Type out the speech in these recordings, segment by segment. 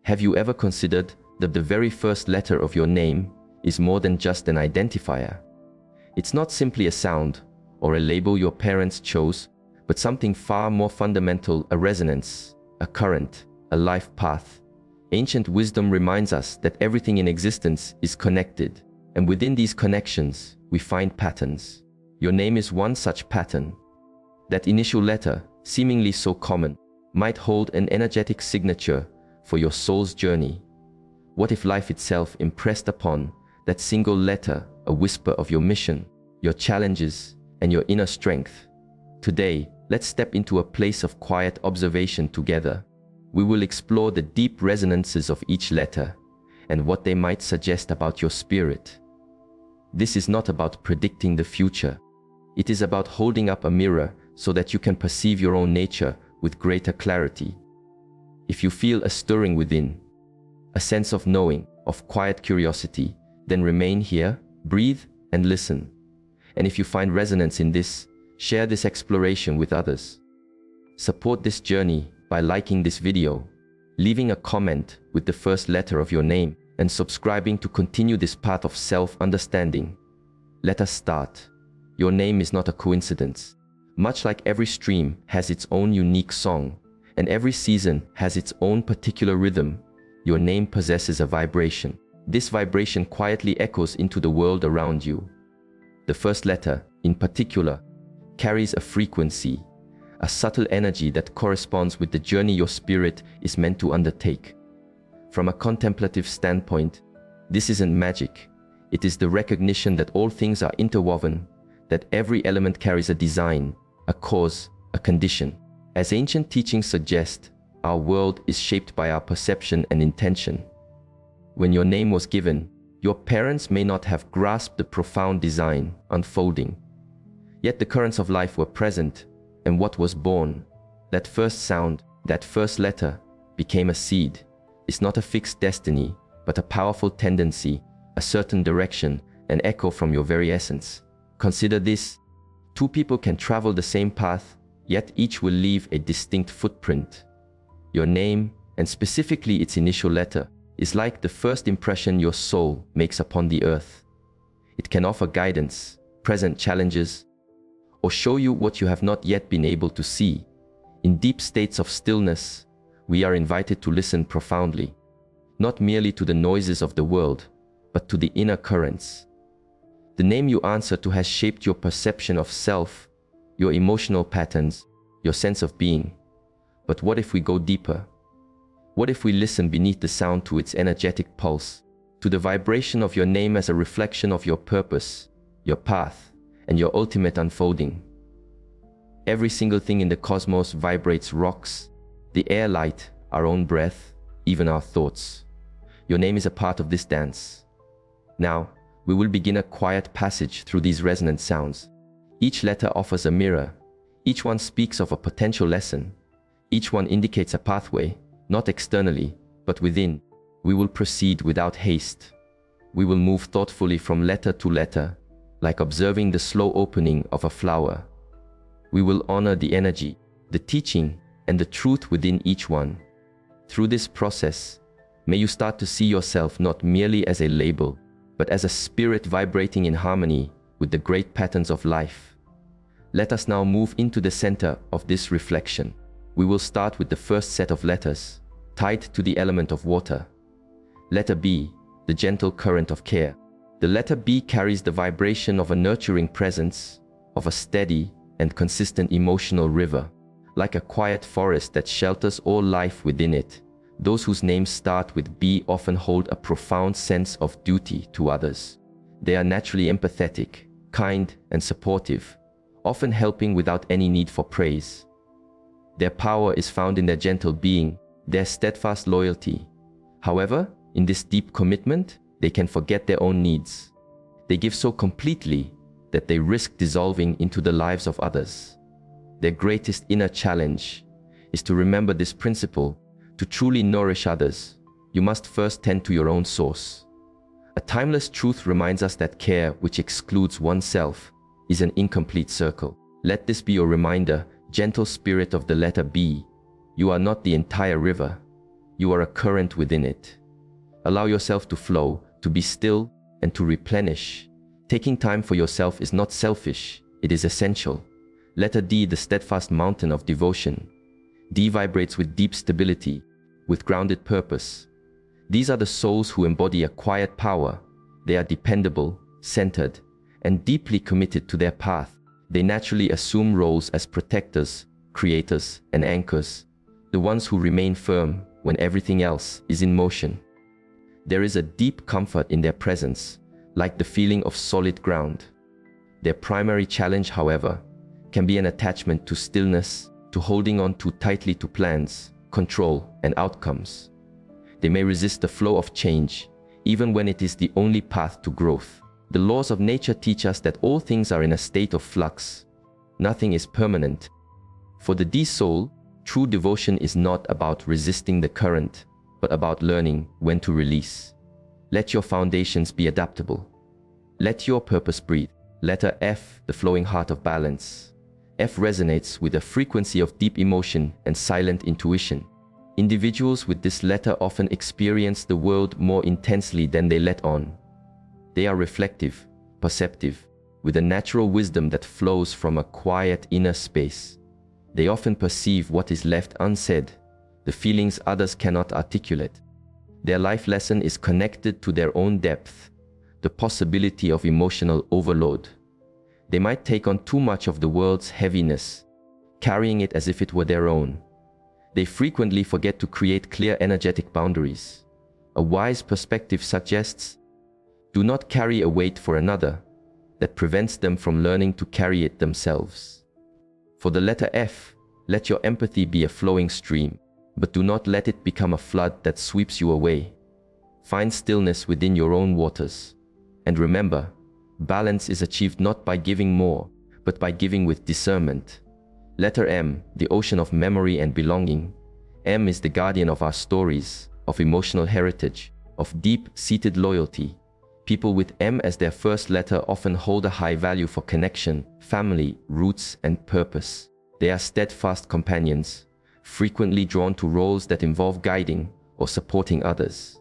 Have you ever considered that the very first letter of your name is more than just an identifier? It's not simply a sound or a label your parents chose, but something far more fundamental, a resonance, a current, a life path. Ancient wisdom reminds us that everything in existence is connected, and within these connections, we find patterns. Your name is one such pattern. That initial letter, seemingly so common, might hold an energetic signature for your soul's journey. What if life itself impressed upon that single letter a whisper of your mission, your challenges, and your inner strength? Today, let's step into a place of quiet observation together. We will explore the deep resonances of each letter and what they might suggest about your spirit. This is not about predicting the future. It is about holding up a mirror so that you can perceive your own nature with greater clarity. If you feel a stirring within, a sense of knowing, of quiet curiosity, then remain here, breathe, and listen. And if you find resonance in this, share this exploration with others. Support this journey by liking this video, leaving a comment with the first letter of your name, and subscribing to continue this path of self-understanding. Let us start. Your name is not a coincidence. Much like every stream has its own unique song, and every season has its own particular rhythm, your name possesses a vibration. This vibration quietly echoes into the world around you. The first letter, in particular, carries a frequency, a subtle energy that corresponds with the journey your spirit is meant to undertake. From a contemplative standpoint, this isn't magic. It is the recognition that all things are interwoven, that every element carries a design, a cause, a condition. As ancient teachings suggest, our world is shaped by our perception and intention. When your name was given, your parents may not have grasped the profound design unfolding. Yet the currents of life were present, and what was born, that first sound, that first letter, became a seed. It's not a fixed destiny, but a powerful tendency, a certain direction, an echo from your very essence. Consider this: two people can travel the same path, yet each will leave a distinct footprint. Your name, and specifically its initial letter, is like the first impression your soul makes upon the earth. It can offer guidance, present challenges, or show you what you have not yet been able to see. In deep states of stillness, we are invited to listen profoundly, not merely to the noises of the world, but to the inner currents. The name you answer to has shaped your perception of self, your emotional patterns, your sense of being. But what if we go deeper? What if we listen beneath the sound to its energetic pulse, to the vibration of your name as a reflection of your purpose, your path, and your ultimate unfolding? Every single thing in the cosmos vibrates: rocks, the air, light, our own breath, even our thoughts. Your name is a part of this dance. Now, we will begin a quiet passage through these resonant sounds. Each letter offers a mirror. Each one speaks of a potential lesson. Each one indicates a pathway, not externally, but within. We will proceed without haste. We will move thoughtfully from letter to letter, like observing the slow opening of a flower. We will honor the energy, the teaching, and the truth within each one. Through this process, may you start to see yourself not merely as a label, but as a spirit vibrating in harmony with the great patterns of life. Let us now move into the center of this reflection. We will start with the first set of letters, tied to the element of water. Letter B, the gentle current of care. The letter B carries the vibration of a nurturing presence, of a steady and consistent emotional river, like a quiet forest that shelters all life within it. Those whose names start with B often hold a profound sense of duty to others. They are naturally empathetic, kind, and supportive, often helping without any need for praise. Their power is found in their gentle being, their steadfast loyalty. However, in this deep commitment, they can forget their own needs. They give so completely that they risk dissolving into the lives of others. Their greatest inner challenge is to remember this principle: to truly nourish others, you must first tend to your own source. A timeless truth reminds us that care which excludes oneself is an incomplete circle. Let this be your reminder, gentle spirit of the letter B. You are not the entire river. you are a current within it. Allow yourself to flow, to be still, and to replenish. Taking time for yourself is not selfish, it is essential. Letter D, the steadfast mountain of devotion. D vibrates with deep stability, with grounded purpose. These are the souls who embody a quiet power. They are dependable, centered, and deeply committed to their path. They naturally assume roles as protectors, creators, and anchors, the ones who remain firm when everything else is in motion. There is a deep comfort in their presence, like the feeling of solid ground. Their primary challenge, however, can be an attachment to stillness, to holding on too tightly to plans, control, and outcomes. They may resist the flow of change, even when it is the only path to growth. The laws of nature teach us that all things are in a state of flux. Nothing is permanent. For the D soul, true devotion is not about resisting the current, but about learning when to release. Let your foundations be adaptable. Let your purpose breathe. Letter F, the flowing heart of balance. F resonates with a frequency of deep emotion and silent intuition. Individuals with this letter often experience the world more intensely than they let on. They are reflective, perceptive, with a natural wisdom that flows from a quiet inner space. They often perceive what is left unsaid, the feelings others cannot articulate. Their life lesson is connected to their own depth, the possibility of emotional overload. They might take on too much of the world's heaviness, carrying it as if it were their own. They frequently forget to create clear energetic boundaries. A wise perspective suggests, do not carry a weight for another that prevents them from learning to carry it themselves. For the letter F, let your empathy be a flowing stream, but do not let it become a flood that sweeps you away. Find stillness within your own waters. And remember, balance is achieved not by giving more, but by giving with discernment. Letter M, the ocean of memory and belonging. M is the guardian of our stories, of emotional heritage, of deep-seated loyalty. People with M as their first letter often hold a high value for connection, family, roots, and purpose. They are steadfast companions, frequently drawn to roles that involve guiding or supporting others.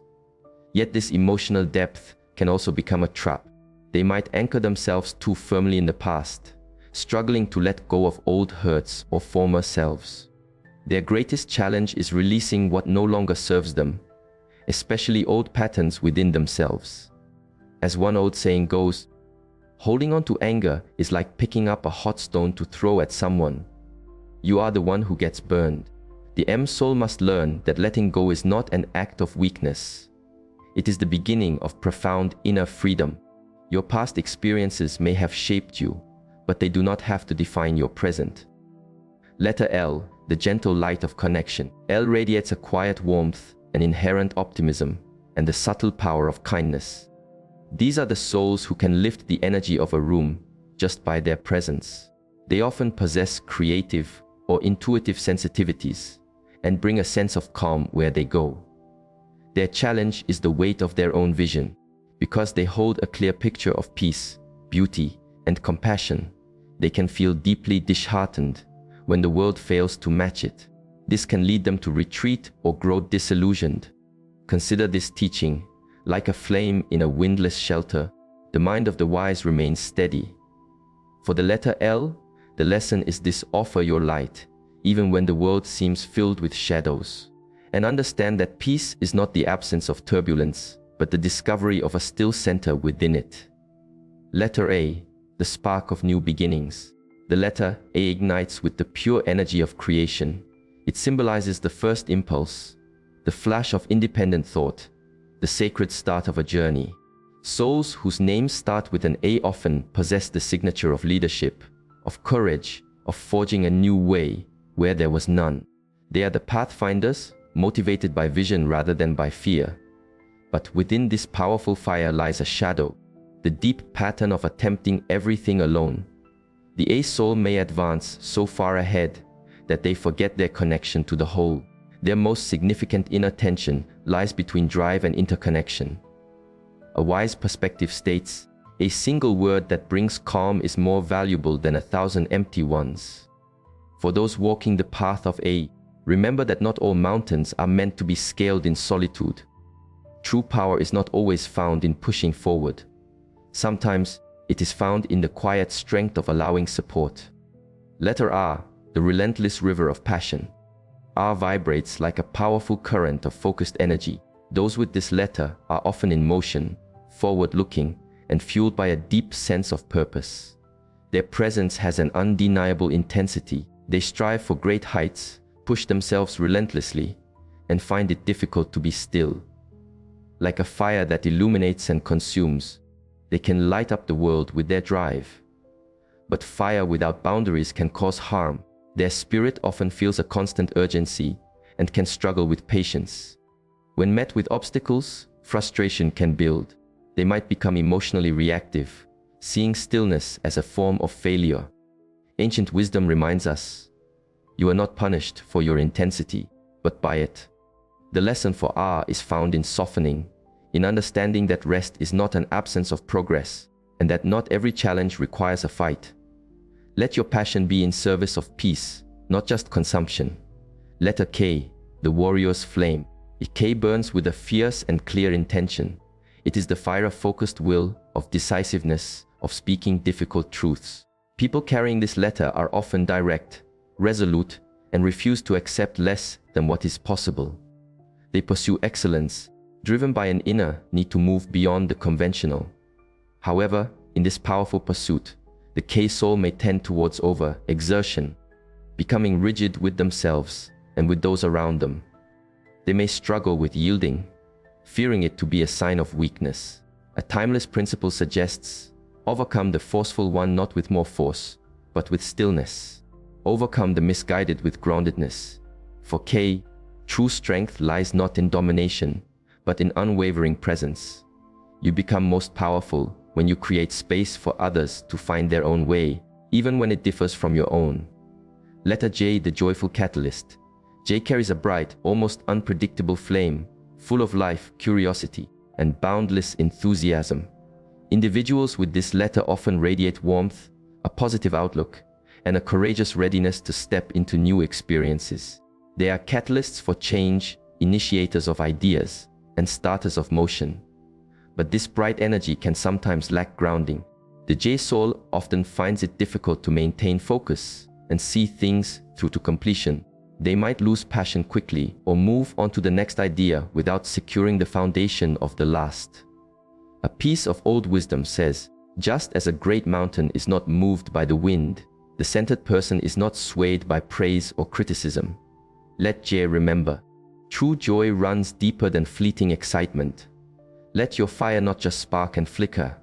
Yet this emotional depth can also become a trap. They might anchor themselves too firmly in the past, struggling to let go of old hurts or former selves. Their greatest challenge is releasing what no longer serves them, especially old patterns within themselves. As one old saying goes, holding on to anger is like picking up a hot stone to throw at someone. You are the one who gets burned. The M soul must learn that letting go is not an act of weakness. It is the beginning of profound inner freedom. Your past experiences may have shaped you, but they do not have to define your present. Letter L, the gentle light of connection. L radiates a quiet warmth, an inherent optimism, and the subtle power of kindness. These are the souls who can lift the energy of a room just by their presence. They often possess creative or intuitive sensitivities and bring a sense of calm where they go. Their challenge is the weight of their own vision. Because they hold a clear picture of peace, beauty, and compassion, they can feel deeply disheartened when the world fails to match it. This can lead them to retreat or grow disillusioned. Consider this teaching. Like a flame in a windless shelter, the mind of the wise remains steady. For the letter L, the lesson is this: offer your light, even when the world seems filled with shadows. And understand that peace is not the absence of turbulence, but the discovery of a still center within it. Letter A, the spark of new beginnings. The letter A ignites with the pure energy of creation. It symbolizes the first impulse, the flash of independent thought, the sacred start of a journey. Souls whose names start with an A often possess the signature of leadership, of courage, of forging a new way where there was none. They are the pathfinders, motivated by vision rather than by fear. But within this powerful fire lies a shadow, the deep pattern of attempting everything alone. The A soul may advance so far ahead that they forget their connection to the whole. Their most significant inner tension lies between drive and interconnection. A wise perspective states, a single word that brings calm is more valuable than 1,000 empty ones. For those walking the path of A, Remember that not all mountains are meant to be scaled in solitude. True power is not always found in pushing forward. Sometimes it is found in the quiet strength of allowing support. Letter R, the relentless river of passion. R vibrates like a powerful current of focused energy. Those with this letter are often in motion, forward-looking, and fueled by a deep sense of purpose. Their presence has an undeniable intensity. They strive for great heights, push themselves relentlessly, and find it difficult to be still. Like a fire that illuminates and consumes, they can light up the world with their drive. But fire without boundaries can cause harm. Their spirit often feels a constant urgency and can struggle with patience. When met with obstacles, frustration can build. They might become emotionally reactive, seeing stillness as a form of failure. Ancient wisdom reminds us, you are not punished for your intensity, but by it. The lesson for R is found in softening, in understanding that rest is not an absence of progress, and that not every challenge requires a fight. Let your passion be in service of peace, not just consumption. Letter K, the warrior's flame. K burns with a fierce and clear intention. It is the fire of focused will, of decisiveness, of speaking difficult truths. People carrying this letter are often direct, resolute, and refuse to accept less than what is possible. They pursue excellence, driven by an inner need to move beyond the conventional. However, in this powerful pursuit, the K soul may tend towards over-exertion, becoming rigid with themselves and with those around them. They may struggle with yielding, fearing it to be a sign of weakness. A timeless principle suggests, overcome the forceful one not with more force, but with stillness. Overcome the misguided with groundedness. For K, true strength lies not in domination, but in unwavering presence. You become most powerful when you create space for others to find their own way, even when it differs from your own. Letter J, the joyful catalyst. J carries a bright, almost unpredictable flame, full of life, curiosity, and boundless enthusiasm. Individuals with this letter often radiate warmth, a positive outlook, and a courageous readiness to step into new experiences. They are catalysts for change, initiators of ideas, and starters of motion. But this bright energy can sometimes lack grounding. The J soul often finds it difficult to maintain focus and see things through to completion. They might lose passion quickly or move on to the next idea without securing the foundation of the last. A piece of old wisdom says, just as a great mountain is not moved by the wind, the centered person is not swayed by praise or criticism. Let J remember, true joy runs deeper than fleeting excitement. Let your fire not just spark and flicker,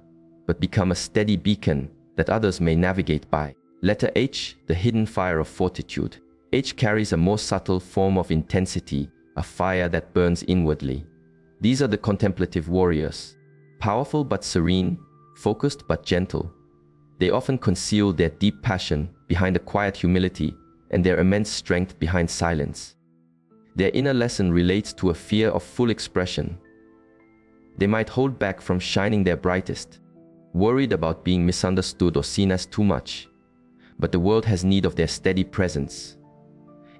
but become a steady beacon that others may navigate by. Letter H, the hidden fire of fortitude. H carries a more subtle form of intensity, a fire that burns inwardly. These are the contemplative warriors, powerful but serene, focused but gentle. They often conceal their deep passion behind a quiet humility and their immense strength behind silence. Their inner lesson relates to a fear of full expression. They might hold back from shining their brightest, worried about being misunderstood or seen as too much. But the world has need of their steady presence.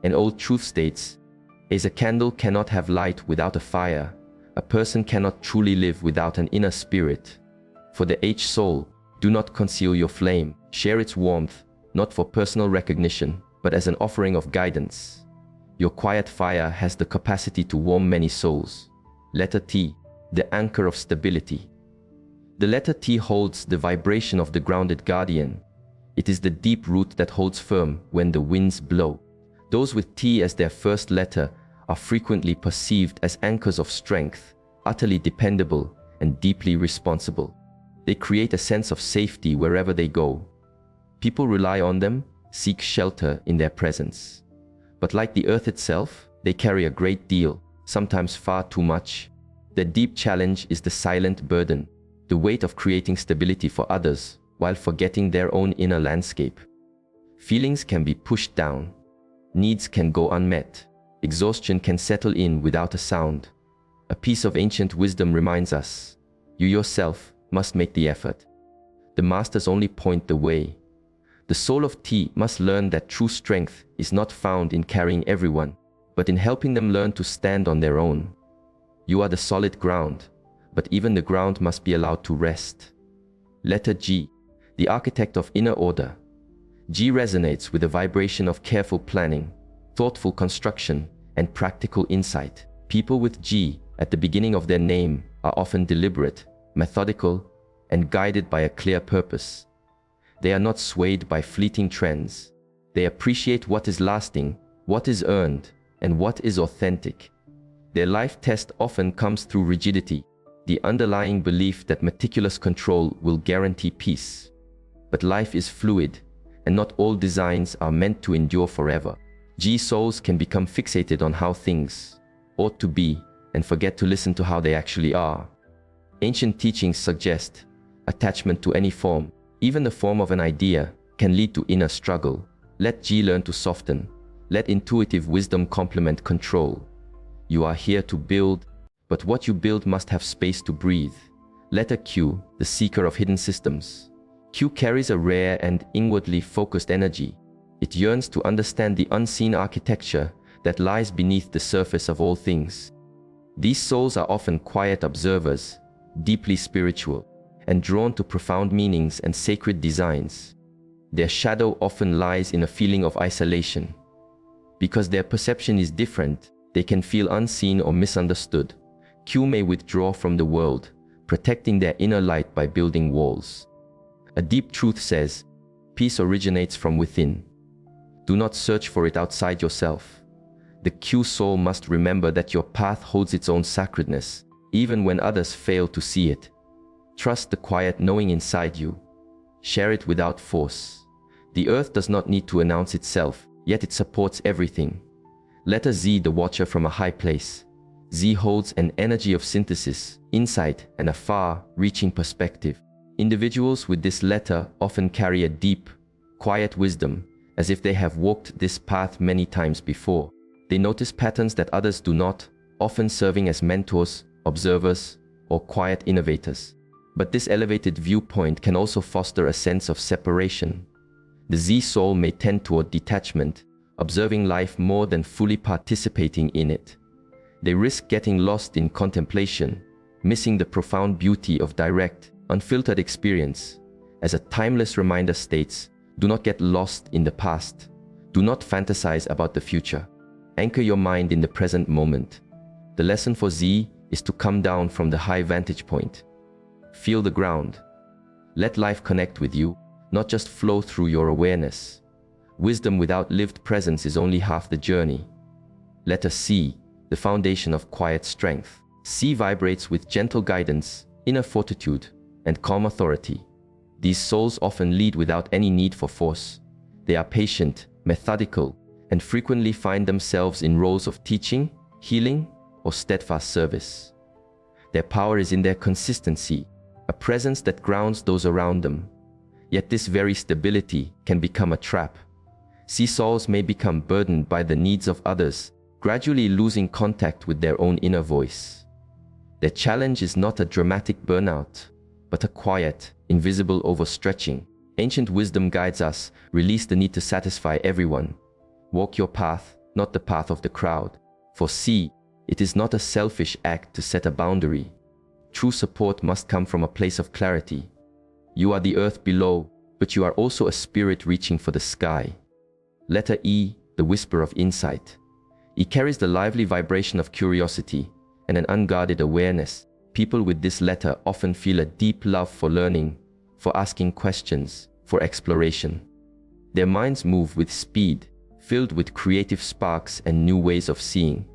An old truth states, as a candle cannot have light without a fire, a person cannot truly live without an inner spirit. For the H soul, do not conceal your flame, share its warmth, not for personal recognition, but as an offering of guidance. Your quiet fire has the capacity to warm many souls. Letter T, the anchor of stability. The letter T holds the vibration of the grounded guardian. It is the deep root that holds firm when the winds blow. Those with T as their first letter are frequently perceived as anchors of strength, utterly dependable and deeply responsible. They create a sense of safety wherever they go. People rely on them, seek shelter in their presence. But like the earth itself, they carry a great deal, sometimes far too much. Their deep challenge is the silent burden, the weight of creating stability for others while forgetting their own inner landscape. Feelings can be pushed down. Needs can go unmet. Exhaustion can settle in without a sound. A piece of ancient wisdom reminds us, you yourself must make the effort. The masters only point the way. The soul of T must learn that true strength is not found in carrying everyone, but in helping them learn to stand on their own. You are the solid ground, but even the ground must be allowed to rest. Letter G, the architect of inner order. G resonates with the vibration of careful planning, thoughtful construction, and practical insight. People with G at the beginning of their name are often deliberate, methodical, and guided by a clear purpose. They are not swayed by fleeting trends. They appreciate what is lasting, what is earned, and what is authentic. Their life test often comes through rigidity, the underlying belief that meticulous control will guarantee peace. But life is fluid, and not all designs are meant to endure forever. G souls can become fixated on how things ought to be and forget to listen to how they actually are. Ancient teachings suggest attachment to any form, even the form of an idea, can lead to inner struggle. Let G learn to soften. Let intuitive wisdom complement control. You are here to build, but what you build must have space to breathe. Letter Q, the seeker of hidden systems. Q carries a rare and inwardly focused energy. It yearns to understand the unseen architecture that lies beneath the surface of all things. These souls are often quiet observers, deeply spiritual, and drawn to profound meanings and sacred designs. Their shadow often lies in a feeling of isolation. Because their perception is different, they can feel unseen or misunderstood. Q may withdraw from the world, protecting their inner light by building walls. A deep truth says, peace originates from within. Do not search for it outside yourself. The Q soul must remember that your path holds its own sacredness, even when others fail to see it. Trust the quiet knowing inside you. Share it without force. The earth does not need to announce itself, yet it supports everything. Letter Z, the watcher from a high place. Z holds an energy of synthesis, insight, and a far-reaching perspective. Individuals with this letter often carry a deep, quiet wisdom, as if they have walked this path many times before. They notice patterns that others do not, often serving as mentors, observers, or quiet innovators. But this elevated viewpoint can also foster a sense of separation. The Z soul may tend toward detachment, observing life more than fully participating in it. They risk getting lost in contemplation, missing the profound beauty of direct, unfiltered experience. As a timeless reminder states, do not get lost in the past. Do not fantasize about the future. Anchor your mind in the present moment. The lesson for Z is to come down from the high vantage point. Feel the ground. Let life connect with you, not just flow through your awareness. Wisdom without lived presence is only half the journey. Letter C, the foundation of quiet strength. C vibrates with gentle guidance, inner fortitude, and calm authority. These souls often lead without any need for force. They are patient, methodical, and frequently find themselves in roles of teaching, healing, or steadfast service. Their power is in their consistency, a presence that grounds those around them. Yet this very stability can become a trap. C souls may become burdened by the needs of others, gradually losing contact with their own inner voice. Their challenge is not a dramatic burnout, but a quiet, invisible overstretching. Ancient wisdom guides us, release the need to satisfy everyone. Walk your path, not the path of the crowd. For C, it is not a selfish act to set a boundary. True support must come from a place of clarity. You are the earth below, but you are also a spirit reaching for the sky. Letter E, the whisper of insight. It carries the lively vibration of curiosity and an unguarded awareness. People with this letter often feel a deep love for learning, for asking questions, for exploration. Their minds move with speed, filled with creative sparks and new ways of seeing.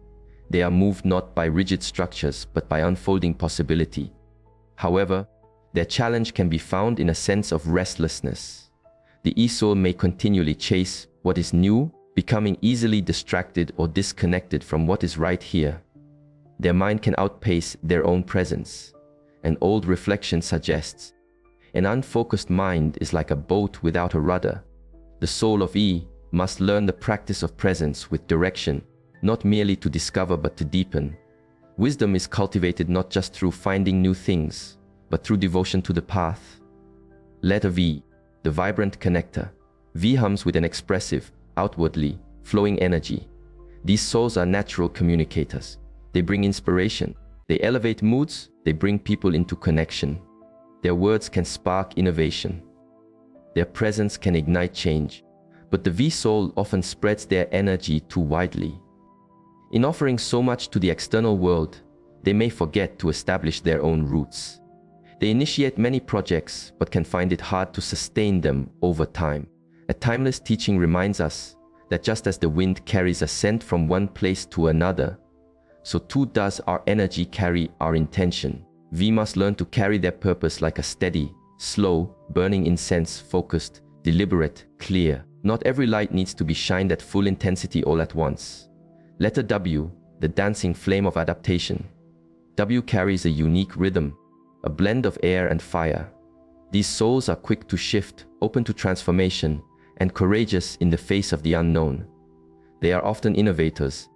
They are moved not by rigid structures, but by unfolding possibility. However, their challenge can be found in a sense of restlessness. The E-soul may continually chase what is new, becoming easily distracted or disconnected from what is right here. Their mind can outpace their own presence. An old reflection suggests, an unfocused mind is like a boat without a rudder. The soul of E must learn the practice of presence with direction, not merely to discover but to deepen. Wisdom is cultivated not just through finding new things, but through devotion to the path. Letter V, the vibrant connector. V hums with an expressive, outwardly flowing energy. These souls are natural communicators. They bring inspiration. They elevate moods. They bring people into connection. Their words can spark innovation. Their presence can ignite change. But the V soul often spreads their energy too widely. In offering so much to the external world, they may forget to establish their own roots. They initiate many projects, but can find it hard to sustain them over time. A timeless teaching reminds us that just as the wind carries a scent from one place to another, so too does our energy carry our intention. We must learn to carry their purpose like a steady, slow, burning incense, focused, deliberate, clear. Not every light needs to be shined at full intensity all at once. Letter W, the dancing flame of adaptation. W carries a unique rhythm, a blend of air and fire. These souls are quick to shift, open to transformation, and courageous in the face of the unknown. They are often innovators,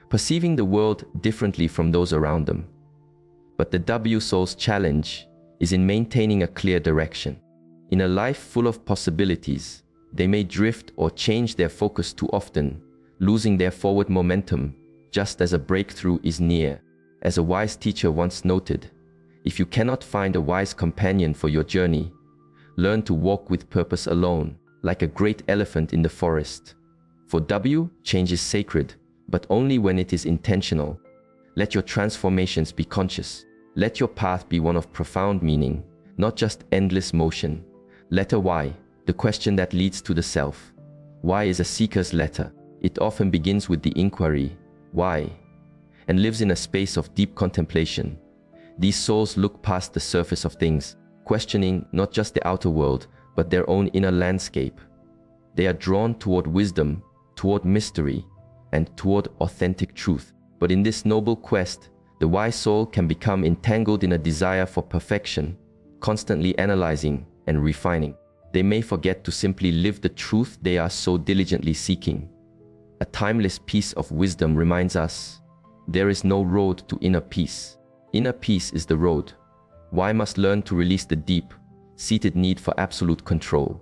perceiving the world differently from those around them. But the W soul's challenge is in maintaining a clear direction. In a life full of possibilities, they may drift or change their focus too often, losing their forward momentum just as a breakthrough is near. As a wise teacher once noted, if you cannot find a wise companion for your journey, learn to walk with purpose alone, like a great elephant in the forest. For W, change is sacred, but only when it is intentional. Let your transformations be conscious. Let your path be one of profound meaning, not just endless motion. Letter Y, the question that leads to the self. Y is a seeker's letter. It often begins with the inquiry, why, and lives in a space of deep contemplation. These souls look past the surface of things, questioning not just the outer world, but their own inner landscape. They are drawn toward wisdom, toward mystery, and toward authentic truth. But in this noble quest, the wise soul can become entangled in a desire for perfection, constantly analyzing and refining. They may forget to simply live the truth they are so diligently seeking. A timeless piece of wisdom reminds us, there is no road to inner peace. Inner peace is the road. Y must learn to release the deep-seated need for absolute control.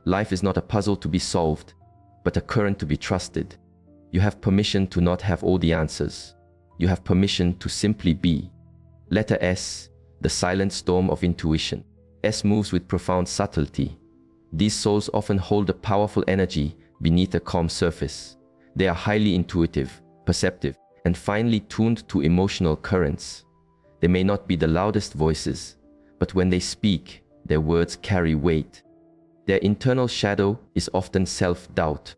Life is not a puzzle to be solved, but a current to be trusted. You have permission to not have all the answers. You have permission to simply be. Letter S, the silent storm of intuition. S moves with profound subtlety. These souls often hold a powerful energy beneath a calm surface. They are highly intuitive, perceptive, and finely tuned to emotional currents. They may not be the loudest voices, but when they speak, their words carry weight. Their internal shadow is often self-doubt.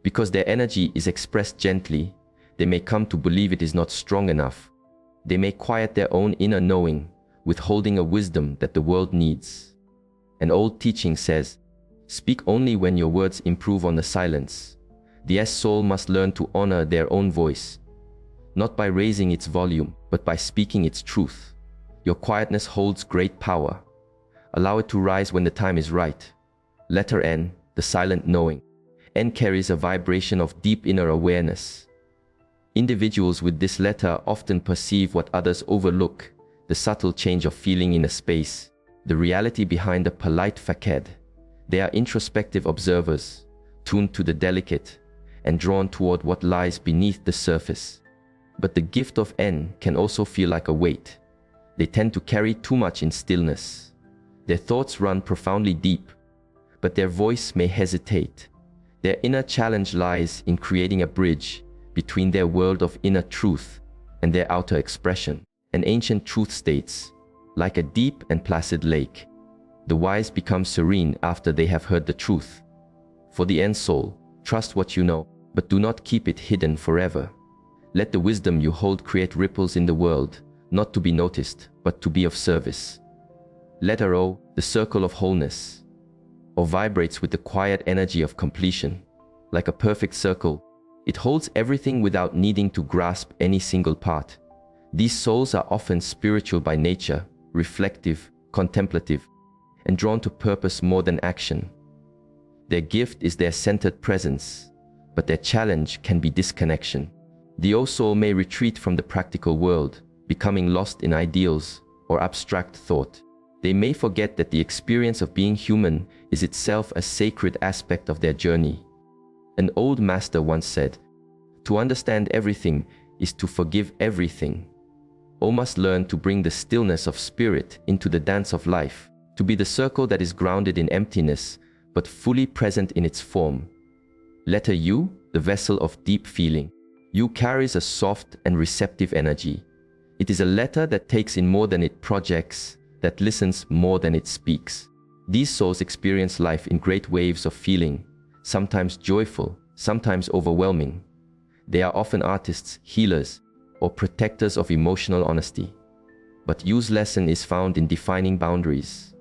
Because their energy is expressed gently, they may come to believe it is not strong enough. They may quiet their own inner knowing, withholding a wisdom that the world needs. An old teaching says, speak only when your words improve on the silence. The S soul must learn to honor their own voice, not by raising its volume, but by speaking its truth. Your quietness holds great power. Allow it to rise when the time is right. Letter N, the silent knowing. N carries a vibration of deep inner awareness. Individuals with this letter often perceive what others overlook, the subtle change of feeling in a space, the reality behind a polite facade. They are introspective observers, tuned to the delicate, and drawn toward what lies beneath the surface. But the gift of N can also feel like a weight. They tend to carry too much in stillness. Their thoughts run profoundly deep, but their voice may hesitate. Their inner challenge lies in creating a bridge between their world of inner truth and their outer expression. An ancient truth states, like a deep and placid lake, the wise become serene after they have heard the truth. For the N soul, trust what you know, but do not keep it hidden forever. Let the wisdom you hold create ripples in the world, not to be noticed, but to be of service. Letter O, the circle of wholeness. O vibrates with the quiet energy of completion. Like a perfect circle, it holds everything without needing to grasp any single part. These souls are often spiritual by nature, reflective, contemplative, and drawn to purpose more than action. Their gift is their centered presence, but their challenge can be disconnection. The O soul may retreat from the practical world, becoming lost in ideals or abstract thought. They may forget that the experience of being human is itself a sacred aspect of their journey. An old master once said, To understand everything is to forgive everything. O must learn to bring the stillness of spirit into the dance of life, to be the circle that is grounded in emptiness, but fully present in its form. Letter U, the vessel of deep feeling. U carries a soft and receptive energy. It is a letter that takes in more than it projects, that listens more than it speaks. These souls experience life in great waves of feeling, sometimes joyful, sometimes overwhelming. They are often artists, healers, or protectors of emotional honesty. But U's lesson is found in defining boundaries.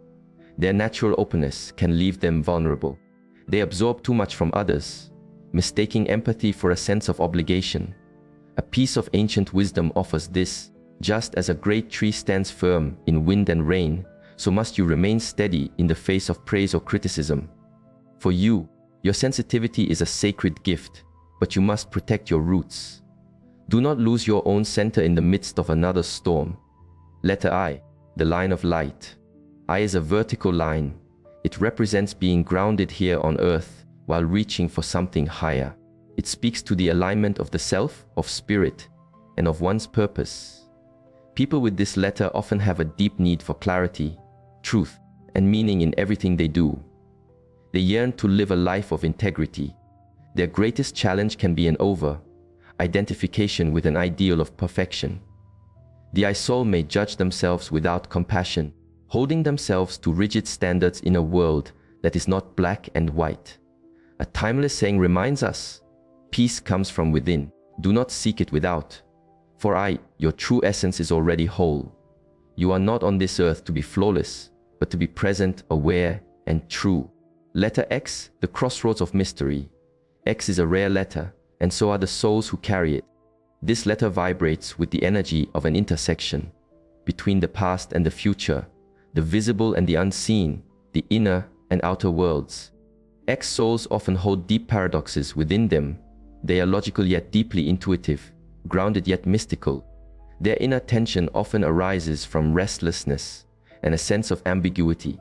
Their natural openness can leave them vulnerable. They absorb too much from others, mistaking empathy for a sense of obligation. A piece of ancient wisdom offers this: just as a great tree stands firm in wind and rain, so must you remain steady in the face of praise or criticism. For you, your sensitivity is a sacred gift, but you must protect your roots. Do not lose your own center in the midst of another storm. Letter I, the line of light. I is a vertical line. It represents being grounded here on earth while reaching for something higher. It speaks to the alignment of the self, of spirit, and of one's purpose. People with this letter often have a deep need for clarity, truth, and meaning in everything they do. They yearn to live a life of integrity. Their greatest challenge can be an identification with an ideal of perfection. The I soul may judge themselves without compassion, holding themselves to rigid standards in a world that is not black and white. A timeless saying reminds us, peace comes from within, do not seek it without. For your true essence is already whole. You are not on this earth to be flawless, but to be present, aware, and true. Letter X, the crossroads of mystery. X is a rare letter, and so are the souls who carry it. This letter vibrates with the energy of an intersection between the past and the future, the visible and the unseen, the inner and outer worlds. X souls often hold deep paradoxes within them. They are logical yet deeply intuitive, grounded yet mystical. Their inner tension often arises from restlessness and a sense of ambiguity.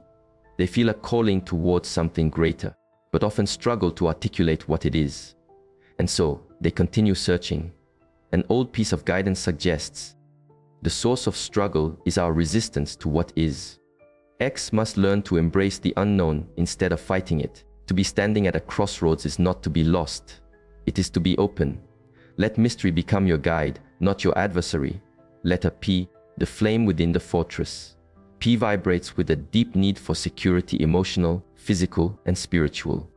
They feel a calling towards something greater, but often struggle to articulate what it is. And so, they continue searching. An old piece of guidance suggests, the source of struggle is our resistance to what is. X must learn to embrace the unknown instead of fighting it. To be standing at a crossroads is not to be lost. It is to be open. Let mystery become your guide, not your adversary. Letter P, the flame within the fortress. P vibrates with a deep need for security, emotional, physical, and spiritual.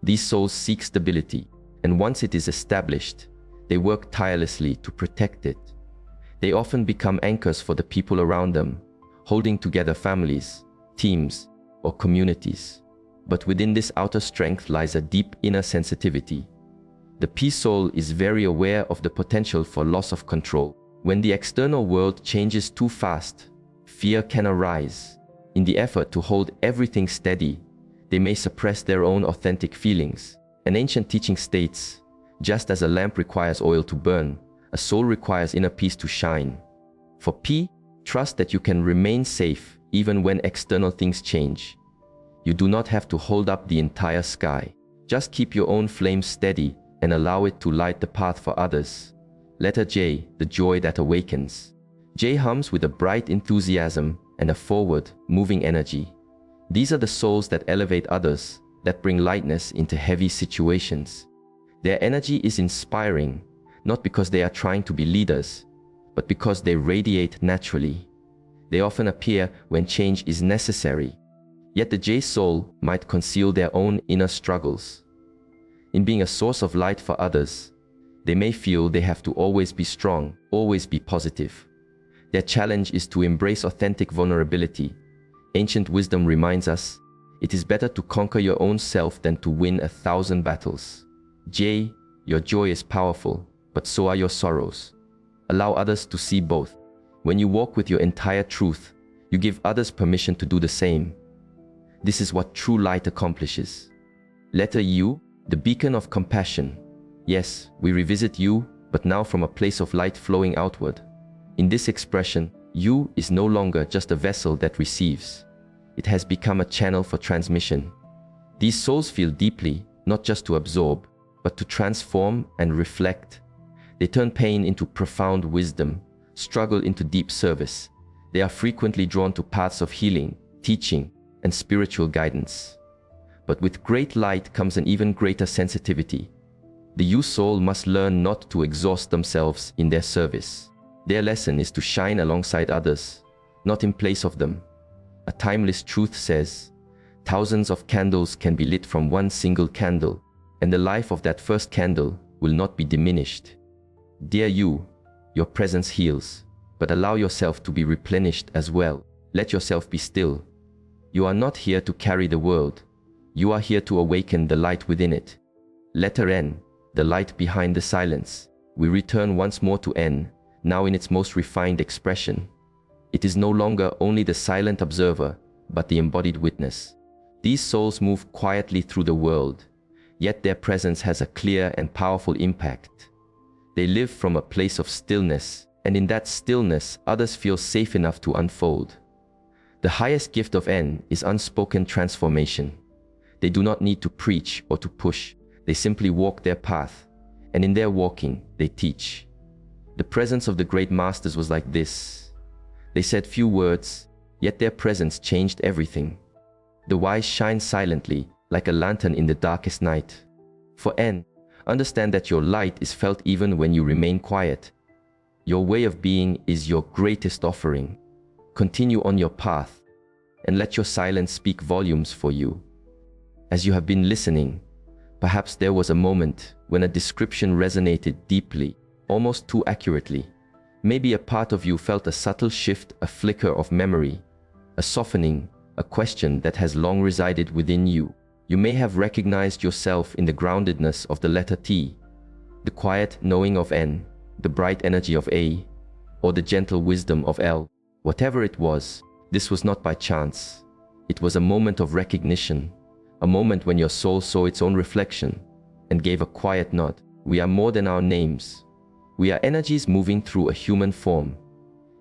These souls seek stability, and once it is established, they work tirelessly to protect it. They often become anchors for the people around them, holding together families, teams, or communities. But within this outer strength lies a deep inner sensitivity. The P soul is very aware of the potential for loss of control. When the external world changes too fast, fear can arise. In the effort to hold everything steady, they may suppress their own authentic feelings. An ancient teaching states, just as a lamp requires oil to burn, a soul requires inner peace to shine. For P, trust that you can remain safe even when external things change. You do not have to hold up the entire sky. Just keep your own flame steady and allow it to light the path for others. Letter J, the joy that awakens. J hums with a bright enthusiasm and a forward, moving energy. These are the souls that elevate others, that bring lightness into heavy situations. Their energy is inspiring, not because they are trying to be leaders, but because they radiate naturally. They often appear when change is necessary. Yet the J soul might conceal their own inner struggles. In being a source of light for others, they may feel they have to always be strong, always be positive. Their challenge is to embrace authentic vulnerability. Ancient wisdom reminds us, it is better to conquer your own self than to win 1,000 battles. J, your joy is powerful, but so are your sorrows. Allow others to see both. When you walk with your entire truth, you give others permission to do the same. This is what true light accomplishes. Letter U, the beacon of compassion. Yes, we revisit you, but now from a place of light flowing outward. In this expression, you is no longer just a vessel that receives. It has become a channel for transmission. These souls feel deeply, not just to absorb, but to transform and reflect, They turn pain into profound wisdom, struggle into deep service. They are frequently drawn to paths of healing, teaching, and spiritual guidance. But with great light comes an even greater sensitivity. The Yu soul must learn not to exhaust themselves in their service. Their lesson is to shine alongside others, not in place of them. A timeless truth says, thousands of candles can be lit from one single candle, and the life of that first candle will not be diminished. Dear you, your presence heals, but allow yourself to be replenished as well. Let yourself be still. You are not here to carry the world. You are here to awaken the light within it. Letter N, the light behind the silence. We return once more to N, now in its most refined expression. It is no longer only the silent observer, but the embodied witness. These souls move quietly through the world, yet their presence has a clear and powerful impact. They live from a place of stillness, and in that stillness, others feel safe enough to unfold. The highest gift of N is unspoken transformation. They do not need to preach or to push. They simply walk their path, and in their walking, they teach. The presence of the great masters was like this. They said few words, yet their presence changed everything. The wise shine silently, like a lantern in the darkest night. For N, understand that your light is felt even when you remain quiet. Your way of being is your greatest offering. Continue on your path, and let your silence speak volumes for you. As you have been listening, perhaps there was a moment when a description resonated deeply, almost too accurately. Maybe a part of you felt a subtle shift, a flicker of memory, a softening, a question that has long resided within you. You may have recognized yourself in the groundedness of the letter T, the quiet knowing of N, the bright energy of A, or the gentle wisdom of L. Whatever it was, this was not by chance. It was a moment of recognition, a moment when your soul saw its own reflection and gave a quiet nod. We are more than our names. We are energies moving through a human form,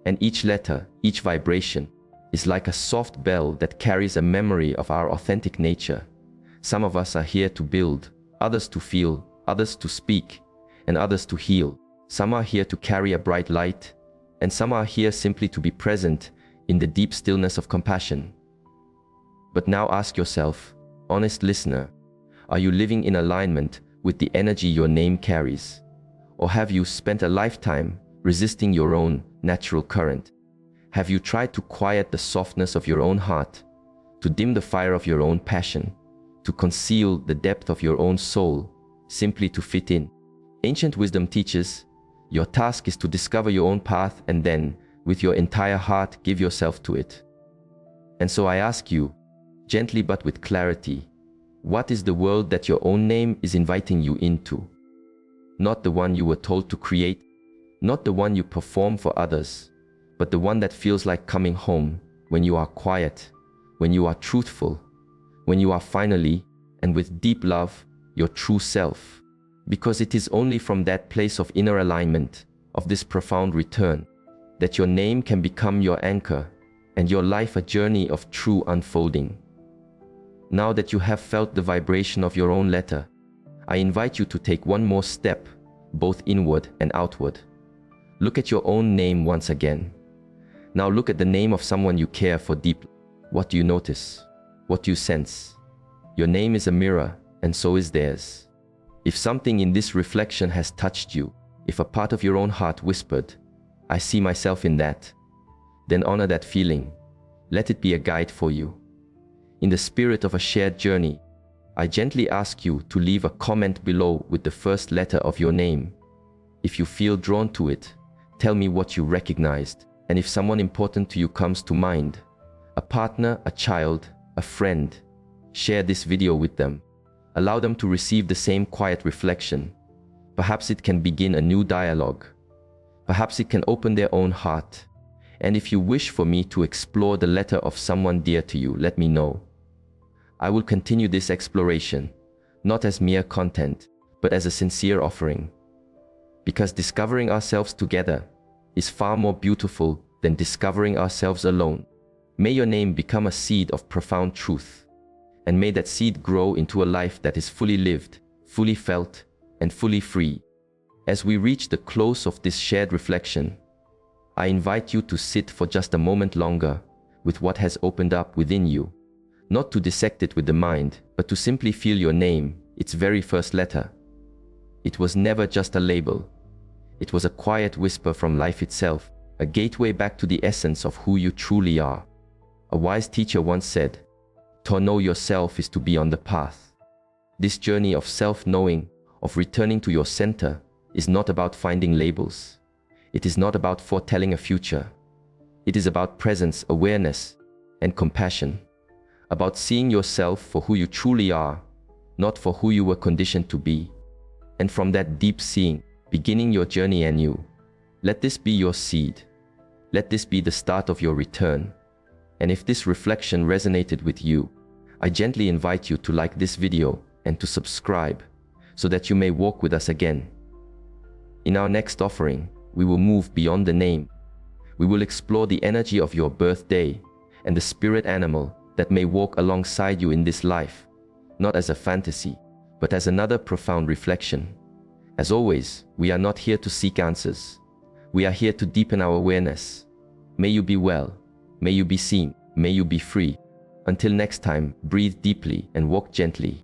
and each letter, each vibration, is like a soft bell that carries a memory of our authentic nature. Some of us are here to build, others to feel, others to speak, and others to heal. Some are here to carry a bright light, and some are here simply to be present in the deep stillness of compassion. But now ask yourself, honest listener, are you living in alignment with the energy your name carries? Or have you spent a lifetime resisting your own natural current? Have you tried to quiet the softness of your own heart, to dim the fire of your own passion, to conceal the depth of your own soul, simply to fit in? Ancient wisdom teaches, your task is to discover your own path and then, with your entire heart, give yourself to it. And so I ask you, gently but with clarity, what is the world that your own name is inviting you into? Not the one you were told to create, not the one you perform for others, but the one that feels like coming home when you are quiet, when you are truthful, when you are finally, and with deep love, your true self. Because it is only from that place of inner alignment, of this profound return, that your name can become your anchor and your life a journey of true unfolding. Now that you have felt the vibration of your own letter, I invite you to take one more step, both inward and outward. Look at your own name once again. Now look at the name of someone you care for deeply. What do you notice? What do you sense? Your name is a mirror, and so is theirs. If something in this reflection has touched you, if a part of your own heart whispered, I see myself in that, then honor that feeling. Let it be a guide for you. In the spirit of a shared journey, I gently ask you to leave a comment below with the first letter of your name. If you feel drawn to it, tell me what you recognized, and if someone important to you comes to mind, a partner, a child, a friend, share this video with them. Allow them to receive the same quiet reflection. Perhaps it can begin a new dialogue. Perhaps it can open their own heart. And if you wish for me to explore the letter of someone dear to you, let me know. I will continue this exploration, not as mere content, but as a sincere offering. Because discovering ourselves together is far more beautiful than discovering ourselves alone. May your name become a seed of profound truth, and may that seed grow into a life that is fully lived, fully felt, and fully free. As we reach the close of this shared reflection, I invite you to sit for just a moment longer with what has opened up within you, not to dissect it with the mind, but to simply feel your name, its very first letter. It was never just a label. It was a quiet whisper from life itself, a gateway back to the essence of who you truly are. A wise teacher once said, "To know yourself is to be on the path." This journey of self-knowing, of returning to your center, is not about finding labels. It is not about foretelling a future. It is about presence, awareness, and compassion. About seeing yourself for who you truly are, not for who you were conditioned to be. And from that deep seeing, beginning your journey anew. Let this be your seed. Let this be the start of your return. And if this reflection resonated with you, I gently invite you to like this video and to subscribe so that you may walk with us again. In our next offering, we will move beyond the name. We will explore the energy of your birthday and the spirit animal that may walk alongside you in this life, not as a fantasy, but as another profound reflection. As always, we are not here to seek answers. We are here to deepen our awareness. May you be well. May you be seen. May you be free. Until next time, breathe deeply and walk gently.